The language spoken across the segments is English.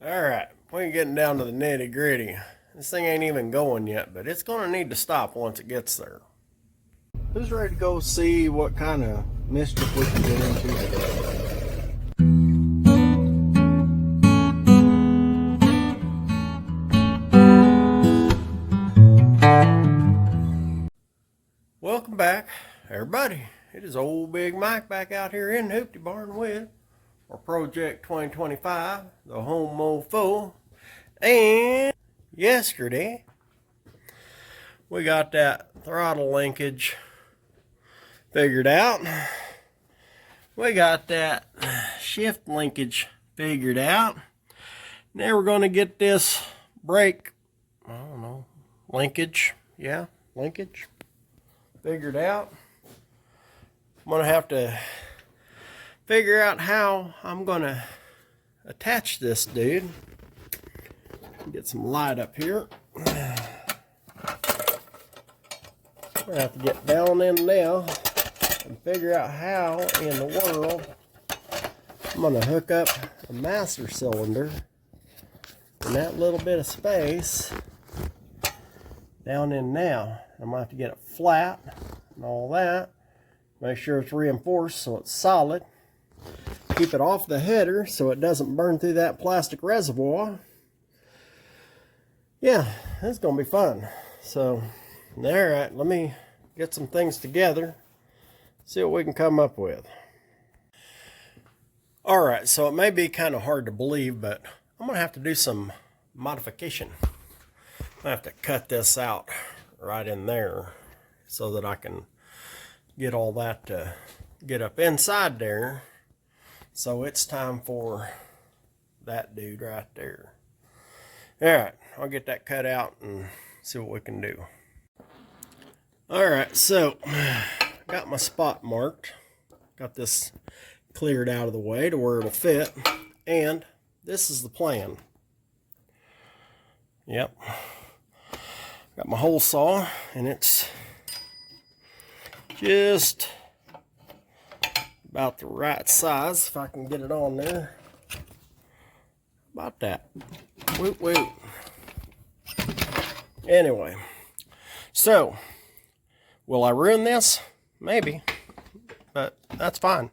Alright, we're getting down to the nitty gritty. This thing ain't even going yet, but it's going to need to stop once it gets there. Who's ready to go see what kind of mischief we can get into today? Welcome back, everybody. It is old Big Mike back out here in Hoopty Barn with our Project 2025, the home mofo. And yesterday, we got that throttle linkage figured out. We got that shift linkage figured out. Now we're going to get this brake, linkage, linkage figured out. I'm going to have to figure out how I'm going to attach this dude. Get some light up here. I'm going to have to get down in now and figure out how in the world I'm going to hook up a master cylinder in that little bit of space down in now. I'm going to have to get it flat and all that. Make sure it's reinforced so it's solid. Keep it off the header so it doesn't burn through that plastic reservoir. Yeah, it's going to be fun. So, alright, let me get some things together, see what we can come up with. Alright, so it may be kind of hard to believe, but I'm going to have to do some modification. I have to cut this out right in there so that I can get all that to get up inside there. So it's time for that dude right there. Alright, I'll get that cut out and see what we can do. Alright, so got my spot marked. Got this cleared out of the way to where it'll fit. And this is the plan. Yep. Got my hole saw and it's just about the right size if I can get it on there. About that. Woot woot. Anyway, so will I ruin this? Maybe, but that's fine.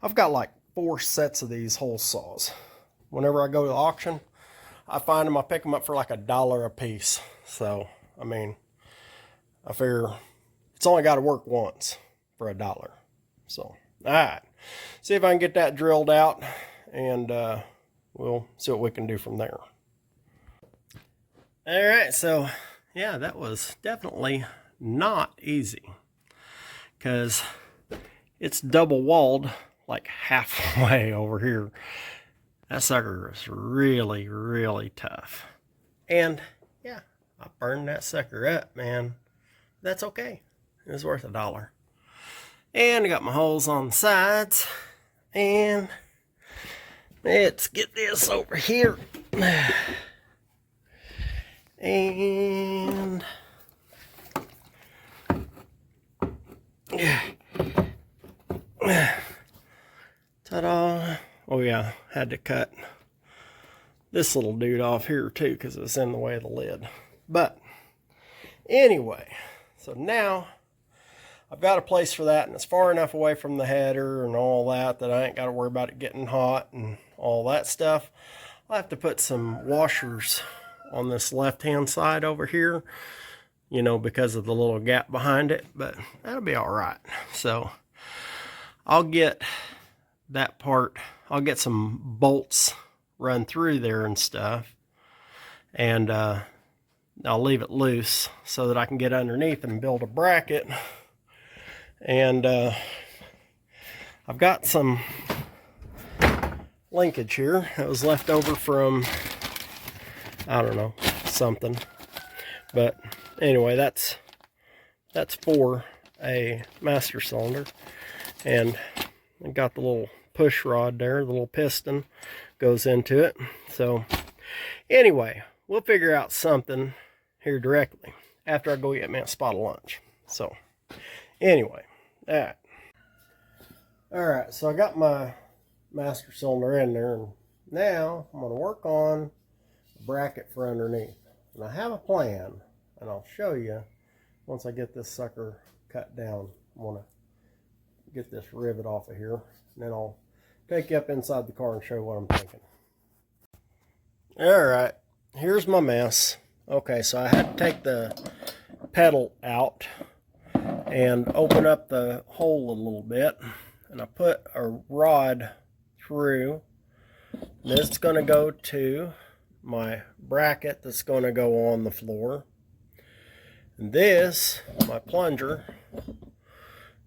I've got like 4 sets of these hole saws. Whenever I go to the auction, I find them, I pick them up for like $1 a piece. So, I mean, I figure it's only got to work once for $1. So, alright. See if I can get that drilled out and we'll see what we can do from there. Alright, so yeah, that was definitely not easy because it's double walled like halfway over here. That sucker is really, really tough. And yeah, I burned that sucker up, man. That's okay. It was worth $1. And I got my holes on the sides. And let's get this over here. And ta-da. Oh yeah, had to cut this little dude off here too because it was in the way of the lid. But anyway, so now I've got a place for that and it's far enough away from the header and all that that I ain't got to worry about it getting hot and all that stuff. I'll have to put some washers on this left-hand side over here, you know, because of the little gap behind it, but that'll be all right. So I'll get that part, I'll get some bolts run through there and stuff, and I'll leave it loose so that I can get underneath and build a bracket. And I've got some linkage here that was left over from, I don't know, something. But anyway, that's for a master cylinder. And I got the little push rod there, the little piston goes into it. So anyway, we'll figure out something here directly after I go get me a spot of lunch. So anyway, alright, so I got my master cylinder in there, and now I'm going to work on a bracket for underneath. And I have a plan, and I'll show you once I get this sucker cut down. I want to get this rivet off of here, and then I'll take you up inside the car and show you what I'm thinking. Alright, here's my mess. Okay, so I had to take the pedal out and open up the hole a little bit, and I put a rod through. This is going to go to my bracket that's going to go on the floor, and this, my plunger,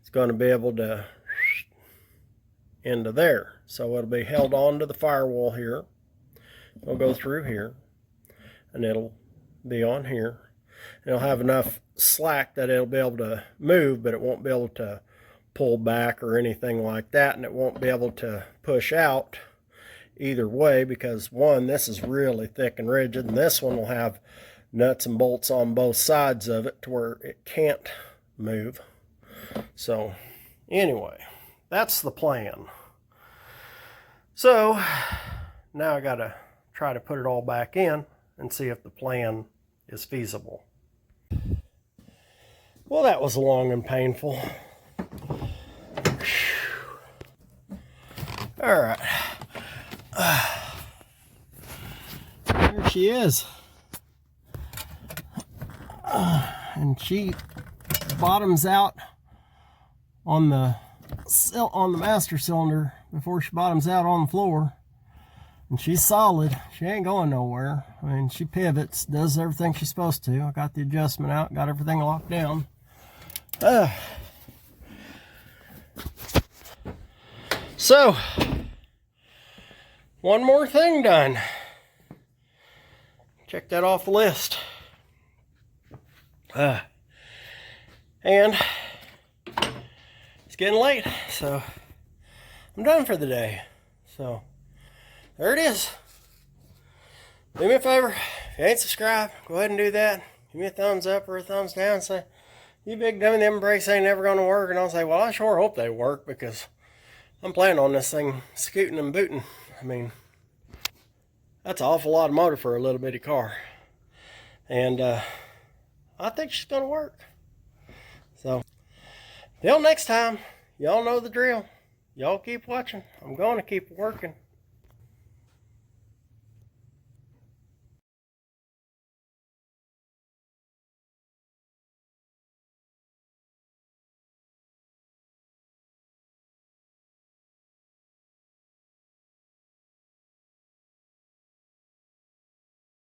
is going to be able to into there, so it'll be held on to the firewall here. It'll go through here, and it'll be on here. It'll have enough slack that it'll be able to move, but it won't be able to pull back or anything like that, and it won't be able to push out either way, because one, this is really thick and rigid, and this one will have nuts and bolts on both sides of it to where it can't move. So anyway, that's the plan. So now I gotta try to put it all back in and see if the plan is feasible. Well, that was long and painful. All right. There she is. And she bottoms out on the master cylinder before she bottoms out on the floor. And she's solid. She ain't going nowhere. I mean, she pivots, does everything she's supposed to. I got the adjustment out, got everything locked down. So, one more thing done. Check that off the list. And it's getting late, so I'm done for the day. So there it is. Do me a favor, if you ain't subscribed, go ahead and do that. Give me a thumbs up or a thumbs down. Say, you big dummy, them brakes ain't never going to work. And I'll say, well, I sure hope they work, because I'm planning on this thing scooting and booting. I mean, that's an awful lot of motor for a little bitty car. And I think she's going to work. So, till next time, y'all know the drill. Y'all keep watching. I'm going to keep working.